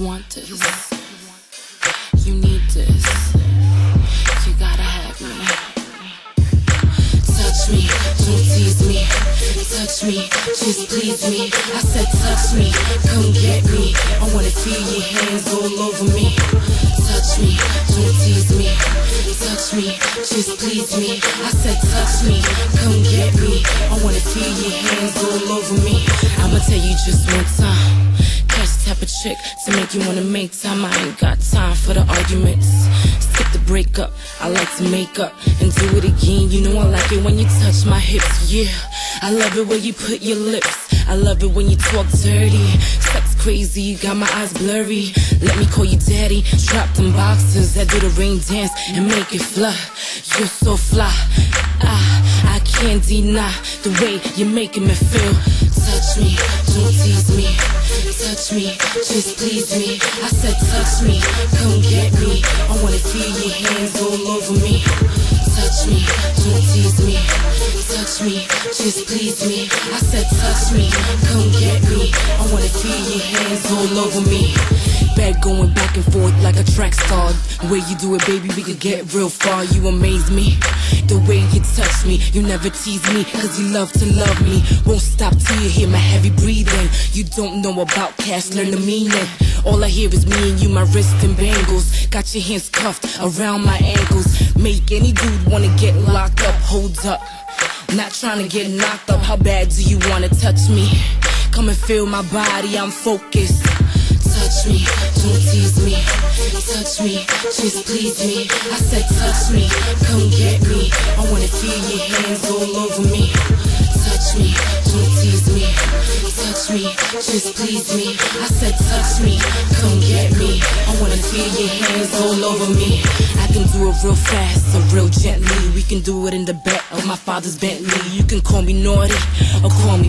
want this. You need this. You gotta have me. Touch me, don't tease me. Touch me, just please me. I said touch me, come get me. I wanna feel your hands all over me. Touch me, don't tease me. Touch me, just please me. I said touch me, come get me. I wanna feel your hands all over me. I'ma tell you just one time. Catch the type of chick to make you wanna make time. I ain't got time for the arguments. Skip the breakup, I like to make up and do it again. You know I like it when you touch my hips, yeah. I love it when you put your lips. I love it when you talk dirty. Sex crazy, you got my eyes blurry. Let me call you daddy. Drop them boxes that do the rain dance and make it fly. You're so fly. I can't deny the way you're making me feel. Touch me, don't tease me. Touch me, just please me. I said touch me, come get me. I wanna feel your hands all over me. Touch me, don't tease me. Touch me, just please me. I said touch me, come get me. I wanna feel your hands all over me. Bed going back and forth like a track star. The way you do it, baby, we could get real far. You amaze me. The way you touch me, you never tease me, cause you love to love me. Won't stop till you hear my heavy breathing. You don't know about cash, learn the meaning. All I hear is me and you, my wrist and bangles. Got your hands cuffed around my ankles. Make any dude wanna get locked up. Hold up, not trying to get knocked up. How bad do you wanna touch me? Come and feel my body, I'm focused. Touch me, don't tease me. Touch me, just please me. I said touch me, come get me. I wanna feel your hands all over me. Touch me, don't tease me. Touch me, just please me. I said touch me, come get me. I wanna feel your hands all over me. I can do it real fast or real gently. We can do it in the back of my father's Bentley. You can call me naughty or call me